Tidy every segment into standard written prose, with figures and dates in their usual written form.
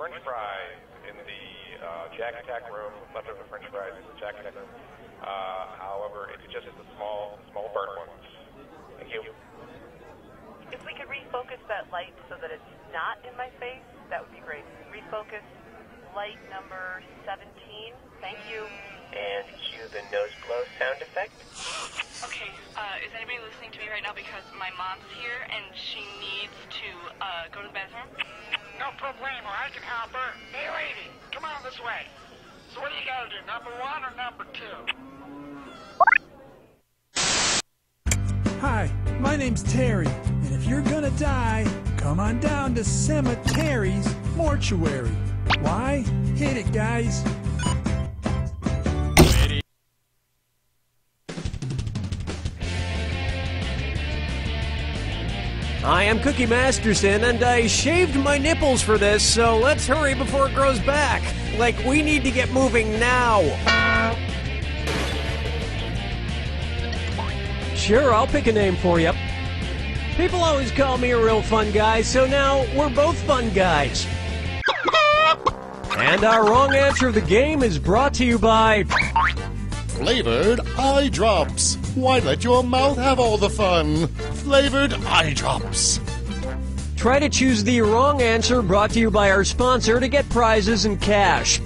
French fries in the Jack Attack room, leftover French fries in the Jack Attack room. However, it's just the small burnt ones. Thank you. If we could refocus that light so that it's not in my face, that would be great. Refocus light number 17. Thank you. And cue the nose blow sound effect. Okay, is anybody listening to me right now because my mom's here and she needs to go to the bathroom? No problemo, I can help her. Hey lady, come on this way. So what do you gotta do, number 1 or number 2? Hi, my name's Terry, and if you're gonna die, come on down to Cemetery's Mortuary. Why? Hit it, guys. Hi, I'm Cookie Masterson, and I shaved my nipples for this, so let's hurry before it grows back. Like, we need to get moving now. Sure, I'll pick a name for you. People always call me a real fun guy, so now we're both fun guys. And our wrong answer of the game is brought to you by... Flavored eye drops. Why let your mouth have all the fun? Flavored eye drops. Try to choose the wrong answer, brought to you by our sponsor, to get prizes and cash.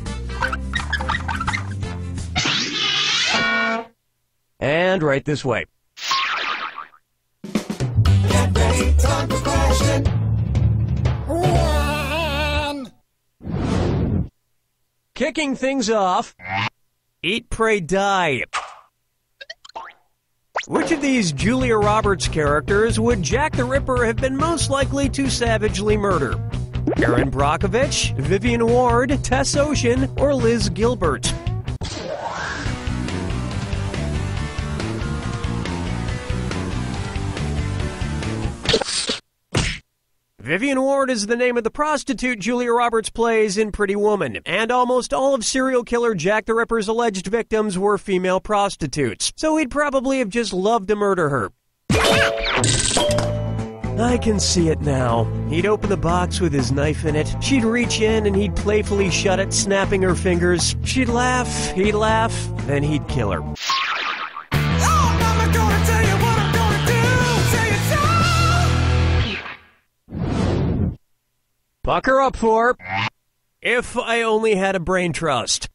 And right this way. Get ready, time for question 1. Kicking things off, Eat, Pray, Die. Which of these Julia Roberts characters would Jack the Ripper have been most likely to savagely murder? Erin Brockovich, Vivian Ward, Tess Ocean, or Liz Gilbert? Vivian Ward is the name of the prostitute Julia Roberts plays in Pretty Woman, and almost all of serial killer Jack the Ripper's alleged victims were female prostitutes, so he'd probably have just loved to murder her. I can see it now. He'd open the box with his knife in it, she'd reach in and he'd playfully shut it, snapping her fingers. She'd laugh, he'd laugh, then he'd kill her. Pucker up for If I Only Had a Brain Trust.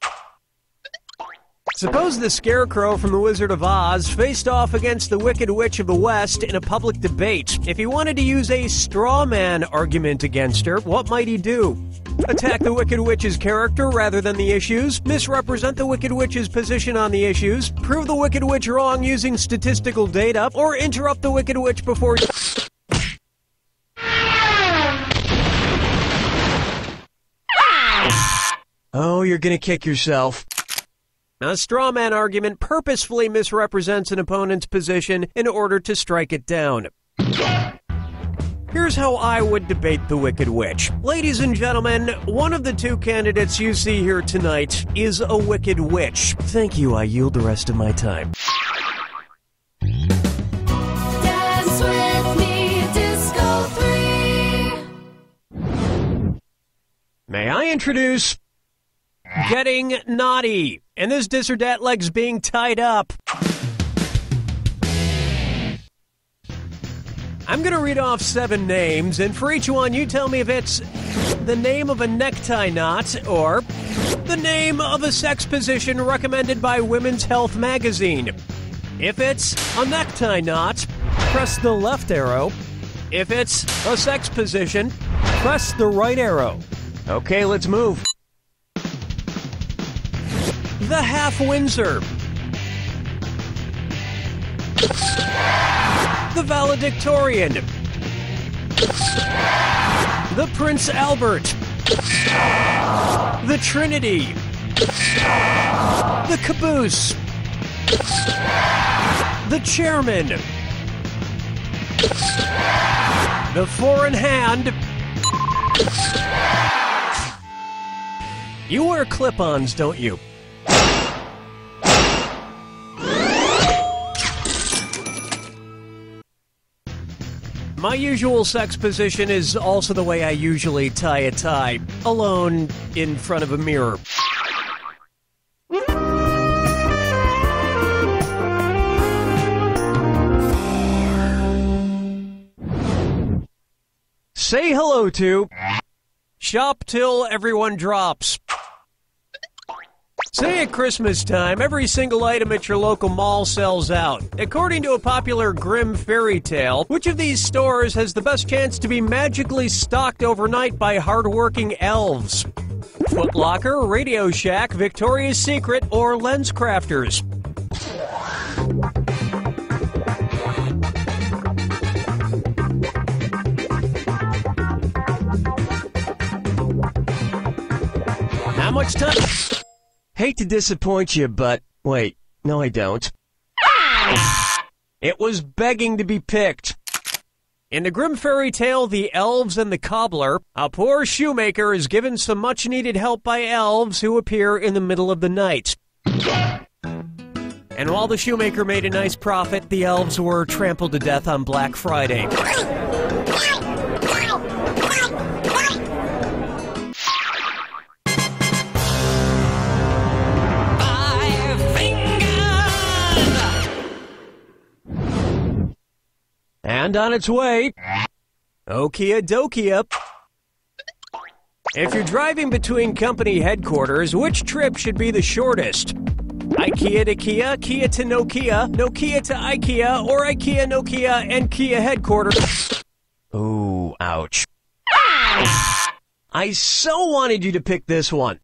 Suppose the Scarecrow from The Wizard of Oz faced off against the Wicked Witch of the West in a public debate. If he wanted to use a straw man argument against her, what might he do? Attack the Wicked Witch's character rather than the issues, misrepresent the Wicked Witch's position on the issues, prove the Wicked Witch wrong using statistical data, or interrupt the Wicked Witch before... Oh, you're gonna kick yourself. A straw man argument purposefully misrepresents an opponent's position in order to strike it down. Here's how I would debate the Wicked Witch. Ladies and gentlemen, one of the two candidates you see here tonight is a Wicked Witch. Thank you, I yield the rest of my time. Dance with me, Disco 3. May I introduce... Getting Naughty, and this dis or dat leg's being tied up. I'm gonna read off 7 names, and for each one you tell me if it's the name of a necktie knot or the name of a sex position recommended by Women's Health magazine. If it's a necktie knot, press the left arrow. If it's a sex position, press the right arrow. Okay, let's move. The Half Windsor. The Valedictorian. The Prince Albert. The Trinity. The Caboose. The Chairman. The Four in Hand. You wear clip-ons, don't you? My usual sex position is also the way I usually tie a tie, alone in front of a mirror. Say hello to shop till everyone drops. Say at Christmas time, every single item at your local mall sells out. According to a popular grim fairy tale, which of these stores has the best chance to be magically stocked overnight by hardworking elves? Foot Locker, Radio Shack, Victoria's Secret, or Lens Crafters? How much time? Hate to disappoint you, but wait, no I don't. It was begging to be picked. In the grim fairy tale, The Elves and the Cobbler, a poor shoemaker is given some much-needed help by elves who appear in the middle of the night. And while the shoemaker made a nice profit, the elves were trampled to death on Black Friday. And on its way, Okia Dokia. If you're driving between company headquarters, which trip should be the shortest? IKEA to Kia, Kia to Nokia, Nokia to IKEA, or IKEA, Nokia, and Kia headquarters? Ooh, ouch. I so wanted you to pick this one.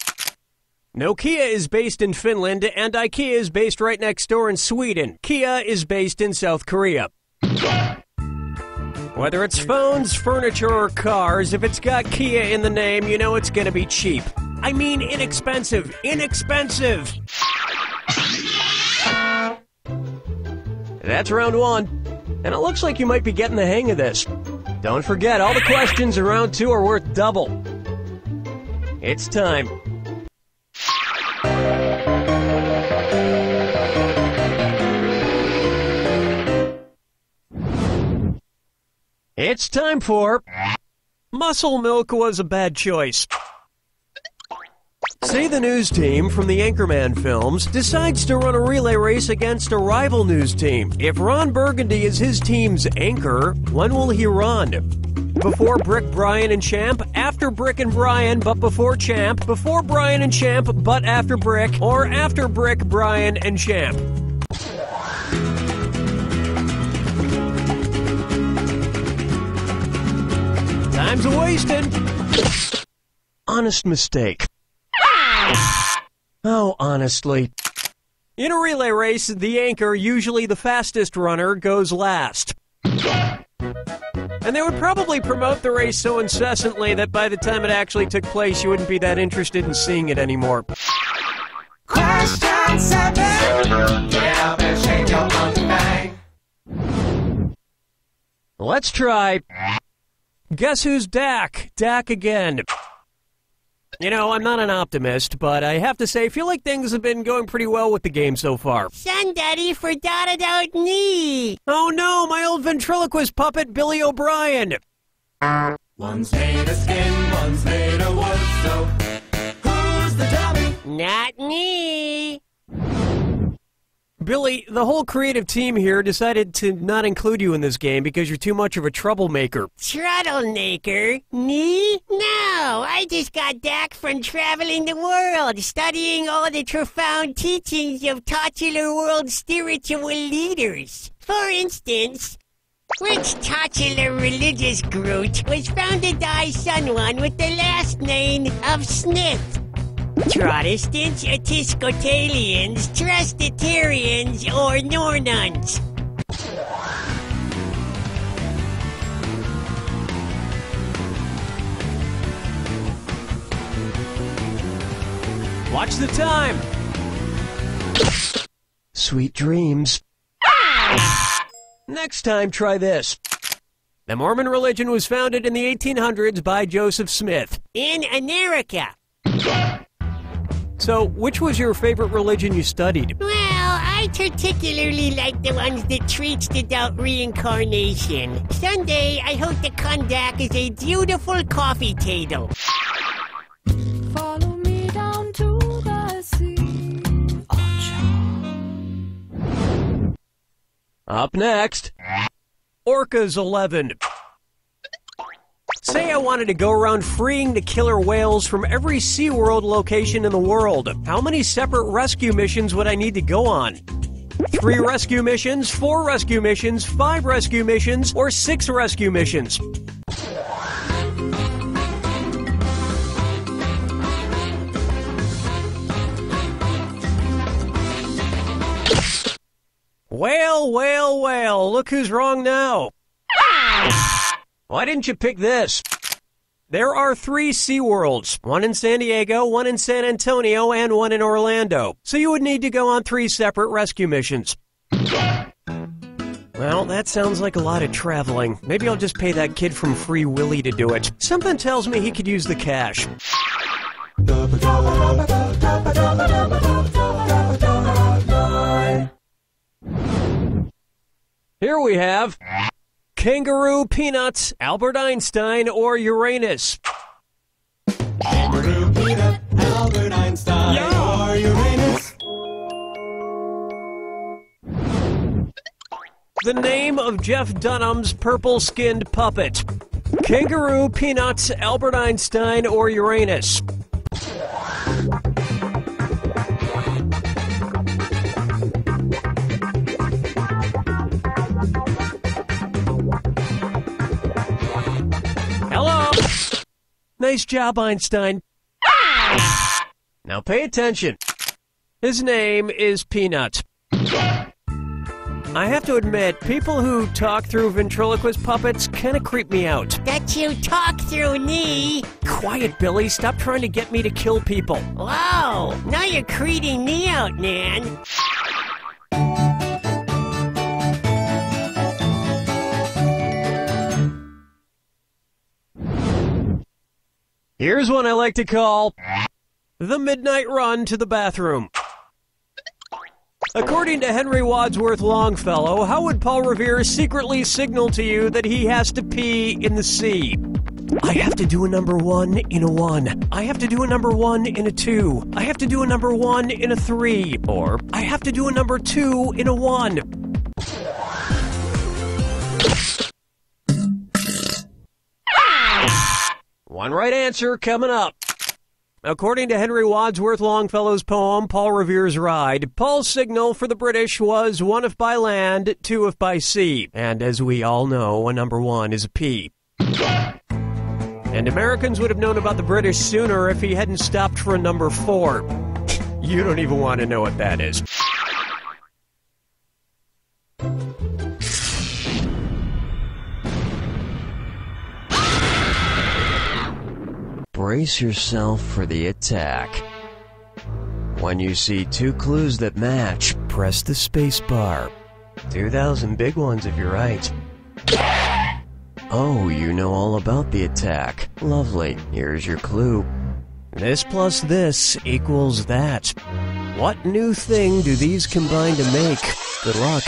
Nokia is based in Finland, and IKEA is based right next door in Sweden. Kia is based in South Korea. Whether it's phones, furniture, or cars, if it's got Kia in the name, you know it's gonna be cheap. I mean inexpensive. Inexpensive! That's round one. And it looks like you might be getting the hang of this. Don't forget, all the questions in round two are worth double. It's time. It's time for Muscle Milk was a bad choice. Say the news team from the Anchorman films decides to run a relay race against a rival news team. If Ron Burgundy is his team's anchor, when will he run? Before Brick, Brian, and Champ, after Brick and Brian, but before Champ, before Brian and Champ, but after Brick, or after Brick, Brian, and Champ? Time's a-wasted. Honest mistake. Oh, honestly. In a relay race, the anchor, usually the fastest runner, goes last. And they would probably promote the race so incessantly that by the time it actually took place, you wouldn't be that interested in seeing it anymore. Question 7. Get up and shake your monkey bang. Let's try. Guess who's Dak? Dak again. You know, I'm not an optimist, but I have to say, I feel like things have been going pretty well with the game so far. Son Daddy forgot about me. Oh no, my old ventriloquist puppet, Billy O'Brien. One's made of skin, one's made of wood, so who's the dummy? Not me. Billy, the whole creative team here decided to not include you in this game because you're too much of a troublemaker. Troublemaker? Me? No, I just got back from traveling the world, studying all the profound teachings of titular world spiritual leaders. For instance, which titular religious group was founded by someone with the last name of Smith? Protestants, Episcopalians, Trustitarians, or Nornuns? Watch the time. Sweet dreams. Next time, try this. The Mormon religion was founded in the 1800s by Joseph Smith. In America. So, which was your favorite religion you studied? Well, I particularly like the ones that treats about reincarnation. Someday, I hope to come back as a beautiful coffee table. Follow me down to the sea. Up next, Orcas 11. Say I wanted to go around freeing the killer whales from every SeaWorld location in the world. How many separate rescue missions would I need to go on? 3 rescue missions, 4 rescue missions, 5 rescue missions, or 6 rescue missions? Well, look who's wrong now. Why didn't you pick this? There are 3 SeaWorlds, one in San Diego, one in San Antonio, and one in Orlando. So you would need to go on 3 separate rescue missions. Well, that sounds like a lot of traveling. Maybe I'll just pay that kid from Free Willy to do it. Something tells me he could use the cash. Here we have Kangaroo, Peanuts, Albert Einstein, or Uranus. Kangaroo, Peanut, Albert Einstein, or Uranus. The name of Jeff Dunham's purple-skinned puppet. Kangaroo, Peanuts, Albert Einstein, or Uranus. Hello? Nice job, Einstein. Now pay attention. His name is Peanut. I have to admit, people who talk through ventriloquist puppets kind of creep me out. That you talk through me. Quiet, Billy. Stop trying to get me to kill people. Whoa, now you're creeping me out, man. Here's one I like to call the midnight run to the bathroom. According to Henry Wadsworth Longfellow, how would Paul Revere secretly signal to you that he has to pee in the sea? I have to do a number 1 in a 1. I have to do a number 1 in a 2. I have to do a number 1 in a 3. Or, I have to do a number 2 in a 1. One right answer coming up. According to Henry Wadsworth Longfellow's poem, Paul Revere's Ride, Paul's signal for the British was 1 if by land, 2 if by sea. And as we all know, a number 1 is a P. And Americans would have known about the British sooner if he hadn't stopped for a number 4. You don't even want to know what that is. Brace yourself for the attack. When you see 2 clues that match, press the space bar. 2,000 big ones if you're right. Oh, you know all about the attack. Lovely. Here's your clue. This plus this equals that. What new thing do these combine to make? Good luck.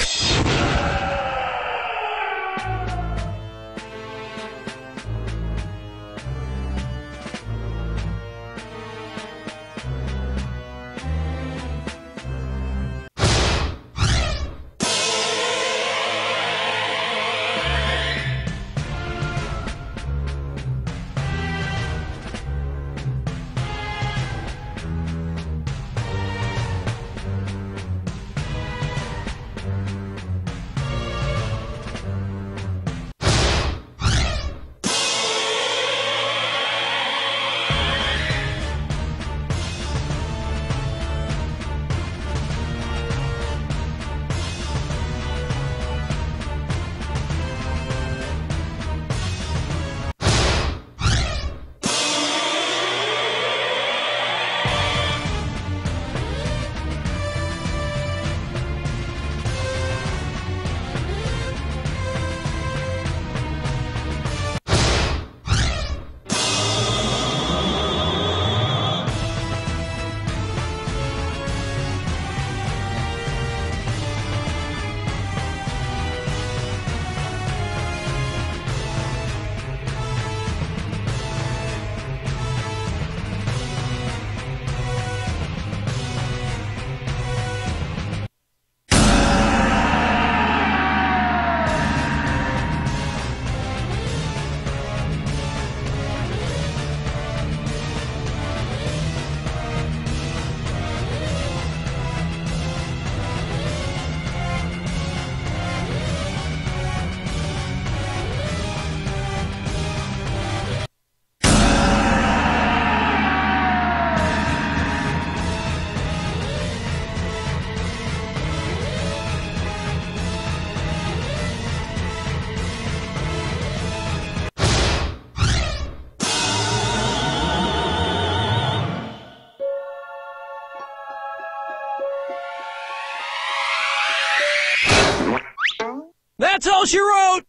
That's all she wrote!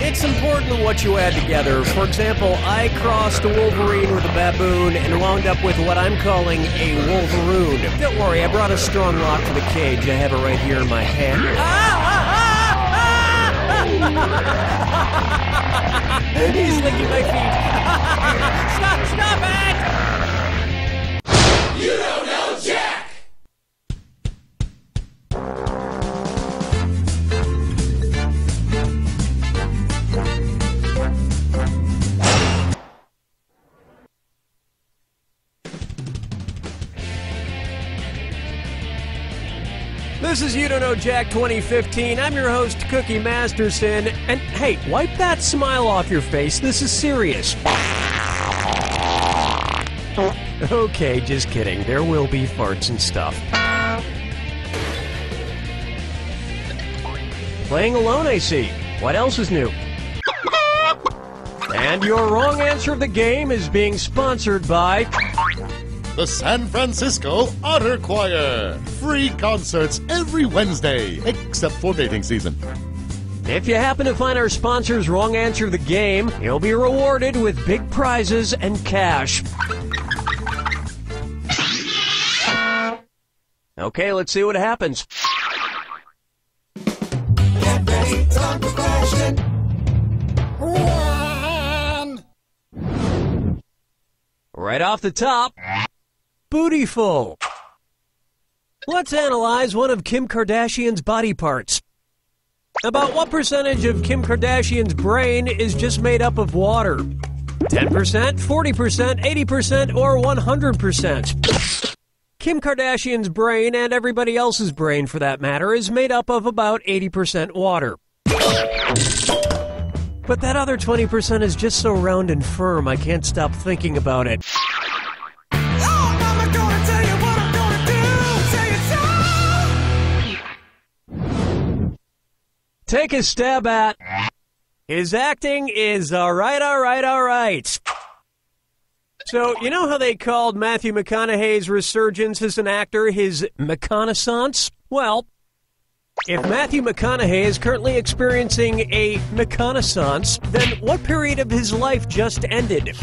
It's important what you add together. For example, I crossed a Wolverine with a baboon and wound up with what I'm calling a Wolveroon. Don't worry, I brought a strong lock for the cage. I have it right here in my hand. He's licking my feet. Stop it! You don't know Jack! This is You Don't Know Jack 2015. I'm your host, Cookie Masterson. And hey, wipe that smile off your face. This is serious. Okay, just kidding. There will be farts and stuff. Playing alone, I see. What else is new? And your wrong answer of the game is being sponsored by the San Francisco Otter Choir. Free concerts every Wednesday, except for mating season. If you happen to find our sponsor's wrong answer of the game, you'll be rewarded with big prizes and cash. Okay, let's see what happens. Get ready, time for question. 1. Right off the top, Bootyful. Let's analyze one of Kim Kardashian's body parts. About what percentage of Kim Kardashian's brain is just made up of water? 10%, 40%, 80%, or 100%? Kim Kardashian's brain, and everybody else's brain for that matter, is made up of about 80% water. But that other 20% is just so round and firm, I can't stop thinking about it. Take a stab at. His acting is all right. So, you know how they called Matthew McConaughey's resurgence as an actor his McConaissance? Well, if Matthew McConaughey is currently experiencing a McConaissance, then what period of his life just ended?